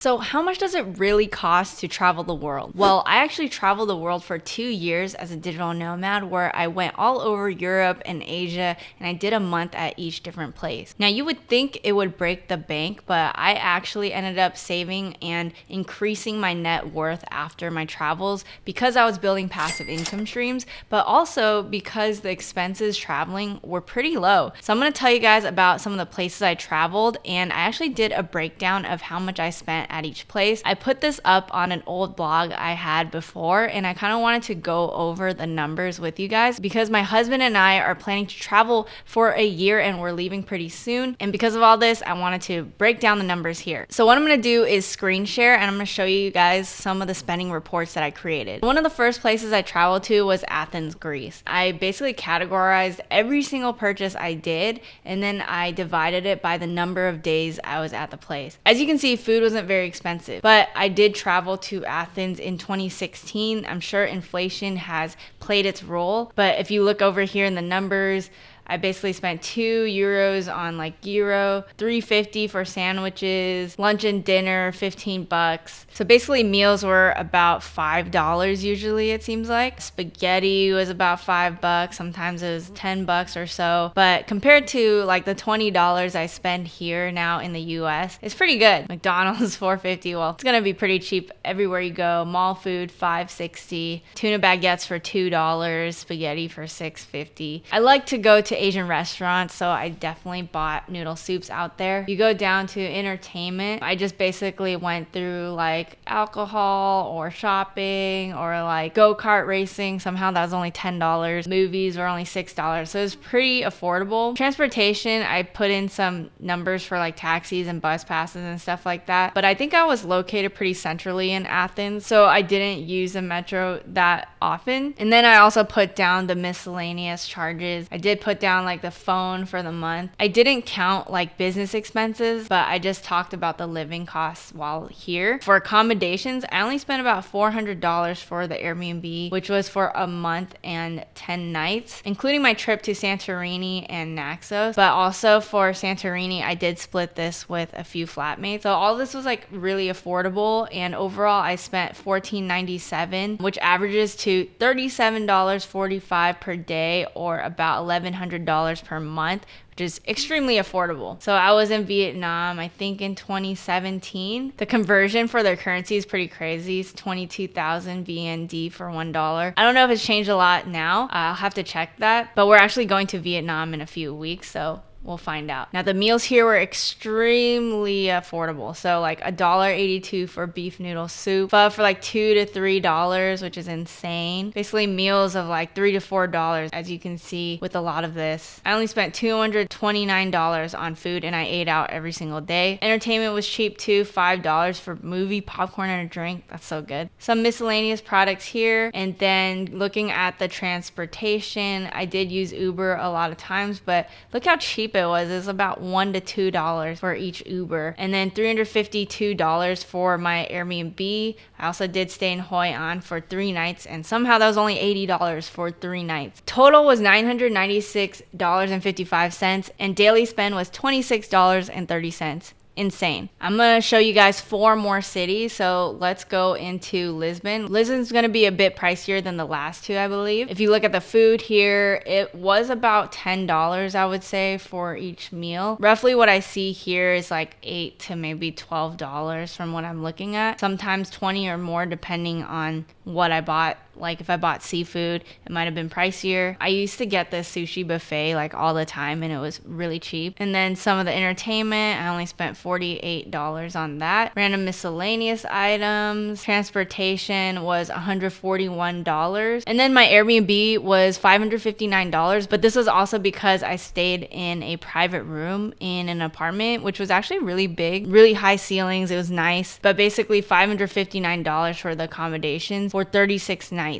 So how much does it really cost to travel the world? Well, I actually traveled the world for 2 years as a digital nomad where I went all over Europe and Asia and I did a month at each different place. Now you would think it would break the bank, but I actually ended up saving and increasing my net worth after my travels because I was building passive income streams, but also because the expenses traveling were pretty low. So I'm gonna tell you guys about some of the places I traveled, and I actually did a breakdown of how much I spent at each place. I put this up on an old blog I had before, and I kind of wanted to go over the numbers with you guys because my husband and I are planning to travel for a year and we're leaving pretty soon. And because of all this, I wanted to break down the numbers here. So what I'm going to do is screen share and I'm going to show you guys some of the spending reports that I created. One of the first places I traveled to was Athens, Greece. I basically categorized every single purchase I did and then I divided it by the number of days I was at the place. As you can see, food wasn't very expensive, but I did travel to Athens in 2016. I'm sure inflation has played its role, but if you look over here in the numbers, I basically spent €2 on like gyro, $3.50 for sandwiches, lunch and dinner, $15. So basically meals were about $5 usually, it seems like. Spaghetti was about $5, sometimes it was $10 or so. But compared to like the $20 I spend here now in the US, it's pretty good. McDonald's $4.50, well, it's gonna be pretty cheap everywhere you go. Mall food $5.60, tuna baguettes for $2, spaghetti for $6.50. I like to go to Asian restaurants, so I definitely bought noodle soups out there. You go down to entertainment, I just basically went through like alcohol or shopping or like go-kart racing. Somehow that was only $10. Movies were only $6, so it was pretty affordable. Transportation, I put in some numbers for like taxis and bus passes and stuff like that, but I think I was located pretty centrally in Athens, so I didn't use the metro that often. And then I also put down the miscellaneous charges. I did put down like the phone for the month. I didn't count like business expenses, but I just talked about the living costs while here. For accommodations, I only spent about $400 for the Airbnb, which was for a month and 10 nights, including my trip to Santorini and Naxos. But also for Santorini, I did split this with a few flatmates. So all this was like really affordable, and overall I spent $14.97, which averages to $37.45 per day or about $1,100 per month, which is extremely affordable. So I was in Vietnam, I think in 2017. The conversion for their currency is pretty crazy. It's 22,000 VND for $1. I don't know if it's changed a lot now. I'll have to check that. But we're actually going to Vietnam in a few weeks, so we'll find out. Now the meals here were extremely affordable. So like $1.82 for beef noodle soup, pho for like $2 to $3, which is insane. Basically meals of like $3 to $4, as you can see with a lot of this. I only spent $229 on food and I ate out every single day. Entertainment was cheap too, $5 for movie, popcorn, and a drink. That's so good. Some miscellaneous products here. And then looking at the transportation, I did use Uber a lot of times, but look how cheap it was. It was about $1 to $2 for each Uber, and then $352 for my Airbnb. I also did stay in Hoi An for 3 nights, and somehow that was only $80 for 3 nights. Total was $996.55, and daily spend was $26.30. Insane. I'm gonna show you guys 4 more cities, so let's go into Lisbon. Lisbon's gonna be a bit pricier than the last 2, I believe. If you look at the food here, it was about $10, I would say, for each meal. Roughly what I see here is like $8 to maybe $12 from what I'm looking at. Sometimes 20 or more depending on what I bought. Like if I bought seafood, it might have been pricier. I used to get the sushi buffet like all the time and it was really cheap. And then some of the entertainment, I only spent $48 on that. Random miscellaneous items, transportation was $141. And then my Airbnb was $559, but this was also because I stayed in a private room in an apartment, which was actually really big, really high ceilings. It was nice, but basically $559 for the accommodations for 36 nights.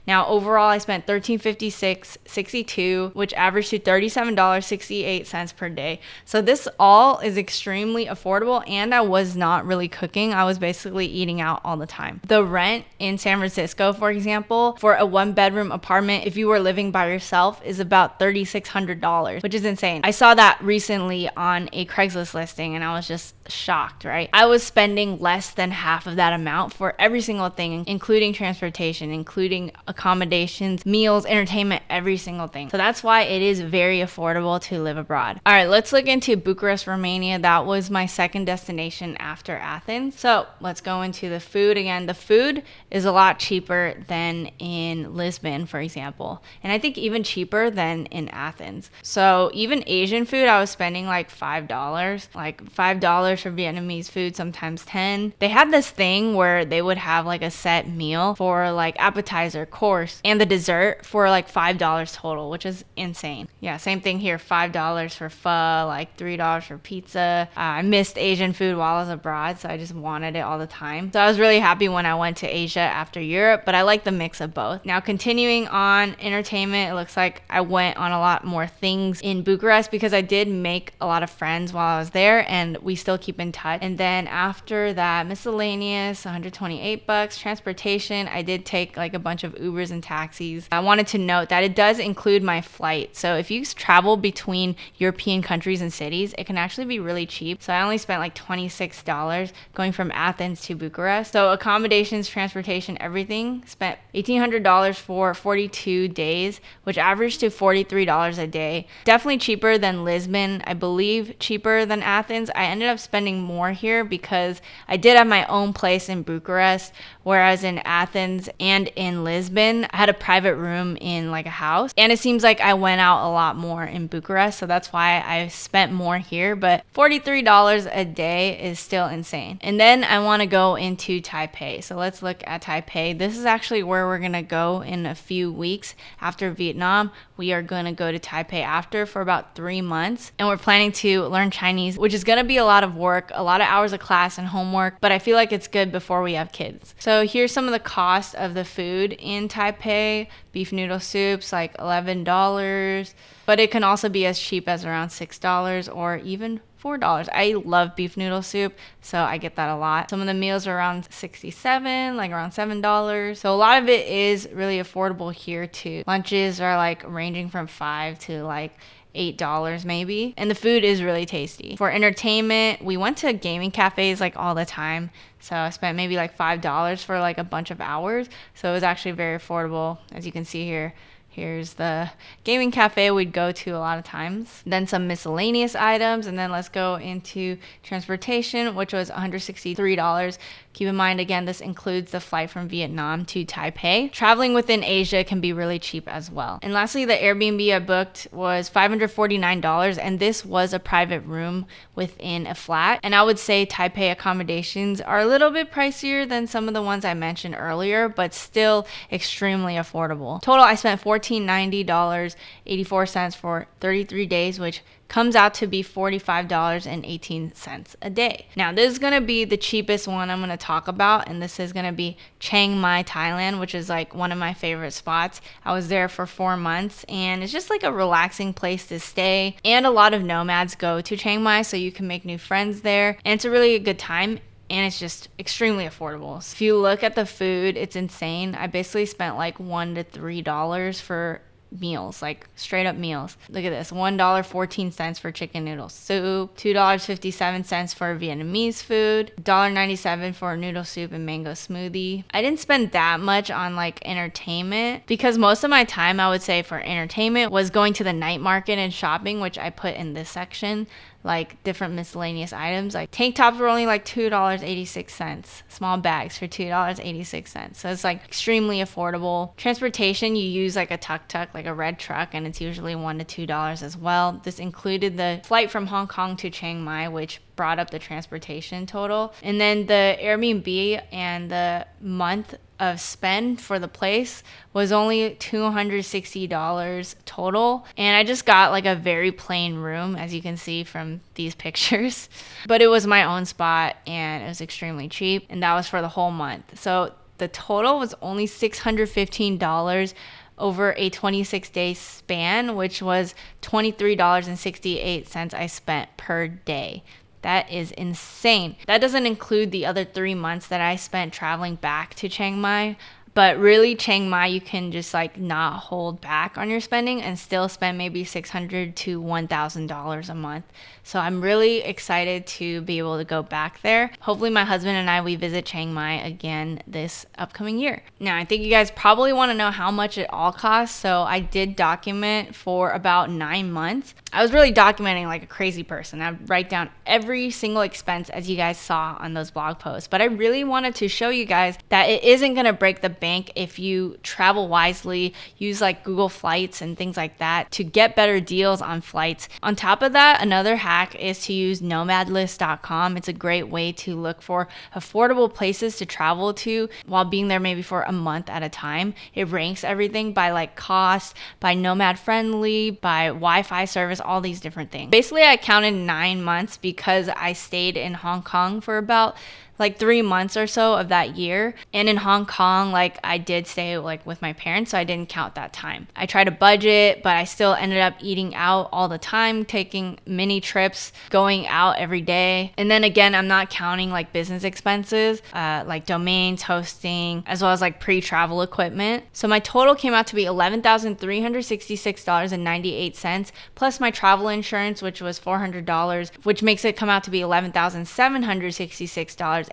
Now overall I spent $1356.62, which averaged to $37.68 per day. So this all is extremely affordable, and I was not really cooking. I was basically eating out all the time. The rent in San Francisco, for example, for a 1-bedroom apartment, if you were living by yourself, is about $3,600, which is insane. I saw that recently on a Craigslist listing and I was just shocked, right? I was spending less than half of that amount for every single thing, including transportation, including accommodations, meals, entertainment, every single thing. So that's why it is very affordable to live abroad. All right, let's look into Bucharest, Romania. That was my second destination after Athens. So let's go into the food again. The food is a lot cheaper than in Lisbon, for example, and I think even cheaper than in Athens. So even Asian food, I was spending like $5, for Vietnamese food, sometimes 10. They had this thing where they would have like a set meal for like appetizer, course, and the dessert for like $5 total, which is insane. Yeah, same thing here, $5 for pho, like $3 for pizza. I missed Asian food while I was abroad, so I just wanted it all the time. So I was really happy when I went to Asia after Europe, but I like the mix of both. Now continuing on entertainment, it looks like I went on a lot more things in Bucharest because I did make a lot of friends while I was there, and we still keep in touch. And then after that, miscellaneous, $128. Transportation, I did take like a bunch of Ubers and taxis. I wanted to note that it does include my flight. So if you travel between European countries and cities, it can actually be really cheap. So I only spent like $26 going from Athens to Bucharest. So accommodations, transportation, everything, spent $1,800 for 42 days, which averaged to $43 a day. Definitely cheaper than Lisbon, I believe cheaper than Athens. I ended up spending more here because I did have my own place in Bucharest, whereas in Athens and in Lisbon, I had a private room in like a house. And it seems like I went out a lot more in Bucharest, so that's why I spent more here. But $43 a day is still insane. And then I want to go into Taipei. So let's look at Taipei. This is actually where we're going to go in a few weeks after Vietnam. We are going to go to Taipei after for about 3 months. And we're planning to learn Chinese, which is going to be a lot of work, a lot of hours of class and homework, but I feel like it's good before we have kids. So here's some of the cost of the food in Taipei. Beef noodle soups, like $11, but it can also be as cheap as around $6 or even $4. I love beef noodle soup, so I get that a lot. Some of the meals are around $67, like around $7. So a lot of it is really affordable here too. Lunches are like ranging from $5 to like $8 maybe, and the food is really tasty. For entertainment, we went to gaming cafes like all the time, so I spent maybe like $5 for like a bunch of hours, so it was actually very affordable. As you can see here, here's the gaming cafe we'd go to a lot of times. Then some miscellaneous items, and then let's go into transportation, which was $163. Keep in mind, again, this includes the flight from Vietnam to Taipei. Traveling within Asia can be really cheap as well. And lastly, the Airbnb I booked was $549, and this was a private room within a flat. And I would say Taipei accommodations are a little bit pricier than some of the ones I mentioned earlier, but still extremely affordable. Total, I spent $1,490, 84 cents for 33 days, which comes out to be $45.18 a day. Now, this is going to be the cheapest one I'm going to talk about, and this is going to be Chiang Mai, Thailand, which is like one of my favorite spots. I was there for 4 months, and it's just like a relaxing place to stay, and a lot of nomads go to Chiang Mai, so you can make new friends there, and it's a really good time. And it's just extremely affordable. So if you look at the food, it's insane. I basically spent like $1 to $3 for meals, like straight up meals. Look at this, $1.14 for chicken noodle soup, $2.57 for Vietnamese food, $1.97 for noodle soup and mango smoothie. I didn't spend that much on like entertainment because most of my time, I would say, for entertainment was going to the night market and shopping, which I put in this section. Like different miscellaneous items, like tank tops were only like $2.86, small bags for $2.86, so it's like extremely affordable. Transportation, you use like a tuk-tuk, like a red truck, and it's usually $1 to $2 as well. This included the flight from Hong Kong to Chiang Mai, which brought up the transportation total, and then the Airbnb and the month of spend for the place was only $260 total, and I just got like a very plain room, as you can see from these pictures, but it was my own spot and it was extremely cheap, and that was for the whole month. So the total was only $615 over a 26-day span, which was $23.68 I spent per day. That is insane. That doesn't include the other 3 months that I spent traveling back to Chiang Mai. But really, Chiang Mai, you can just like not hold back on your spending and still spend maybe $600 to $1,000 a month. So I'm really excited to be able to go back there. Hopefully my husband and I, we visit Chiang Mai again this upcoming year. Now, I think you guys probably want to know how much it all costs. So I did document for about 9 months. I was really documenting like a crazy person. I'd write down every single expense as you guys saw on those blog posts. But I really wanted to show you guys that it isn't going to break the bank if you travel wisely, use like Google Flights and things like that to get better deals on flights. On top of that, another hack is to use nomadlist.com. It's a great way to look for affordable places to travel to while being there maybe for a month at a time. It ranks everything by like cost, by nomad friendly, by Wi-Fi service, all these different things. Basically, I counted 9 months because I stayed in Hong Kong for about like 3 months or so of that year. And in Hong Kong, like I did stay like with my parents, so I didn't count that time. I tried to budget, but I still ended up eating out all the time, taking mini trips, going out every day. And then again, I'm not counting like business expenses, like domains, hosting, as well as like pre-travel equipment. So my total came out to be $11,366.98 plus my travel insurance, which was $400, which makes it come out to be $11,766.98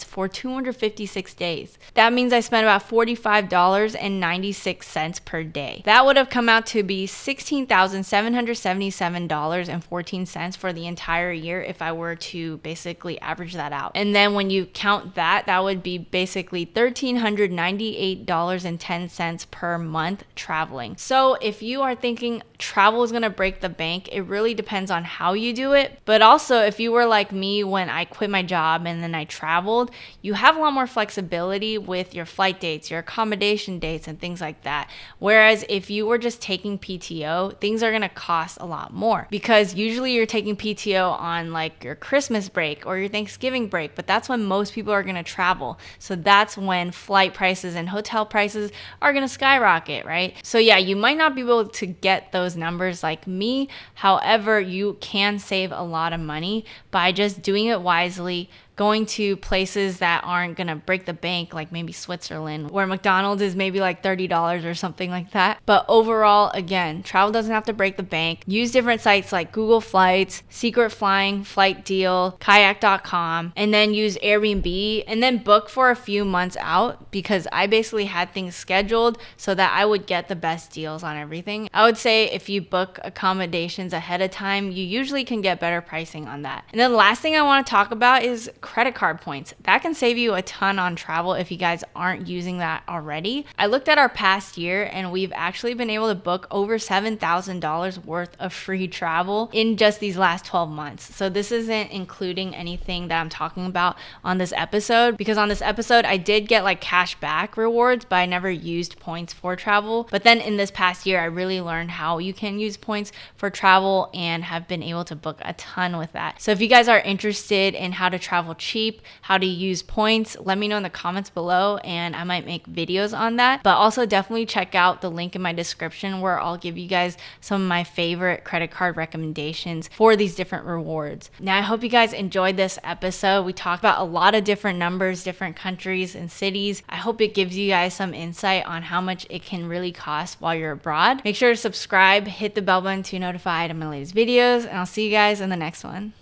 for 256 days. That means I spent about $45.96 per day. That would have come out to be $16,777.14 for the entire year if I were to basically average that out. And then when you count that, that would be basically $1,398.10 per month traveling. So if you are thinking travel is going to break the bank, it really depends on how you do it. But also, if you were like me when I quit my job and then I traveled, you have a lot more flexibility with your flight dates, your accommodation dates, and things like that. Whereas if you were just taking PTO, things are going to cost a lot more because usually you're taking PTO on like your Christmas break or your Thanksgiving break, but that's when most people are going to travel. So that's when flight prices and hotel prices are going to skyrocket, right? So yeah, you might not be able to get those numbers like me. However, you can save a lot of money by just doing it wisely, going to places that aren't going to break the bank, like maybe Switzerland, where McDonald's is maybe like $30 or something like that. But overall, again, travel doesn't have to break the bank. Use different sites like Google Flights, Secret Flying, Flight Deal, kayak.com, and then use Airbnb and then book for a few months out because I basically had things scheduled so that I would get the best deals on everything. I would say if you book accommodations ahead of time, you usually can get better pricing on that. And then the last thing I want to talk about is credit card points. That can save you a ton on travel if you guys aren't using that already. I looked at our past year and we've actually been able to book over $7,000 worth of free travel in just these last 12 months. So this isn't including anything that I'm talking about on this episode, because on this episode I did get like cash back rewards, but I never used points for travel. But then in this past year, I really learned how you can use points for travel and have been able to book a ton with that. So if you guys are interested in how to travel cheap, how to use points, let me know in the comments below and I might make videos on that. But also definitely check out the link in my description where I'll give you guys some of my favorite credit card recommendations for these different rewards. Now, I hope you guys enjoyed this episode. We talked about a lot of different numbers, different countries and cities. I hope it gives you guys some insight on how much it can really cost while you're abroad. Make sure to subscribe, hit the bell button to be notified of my latest videos, and I'll see you guys in the next one.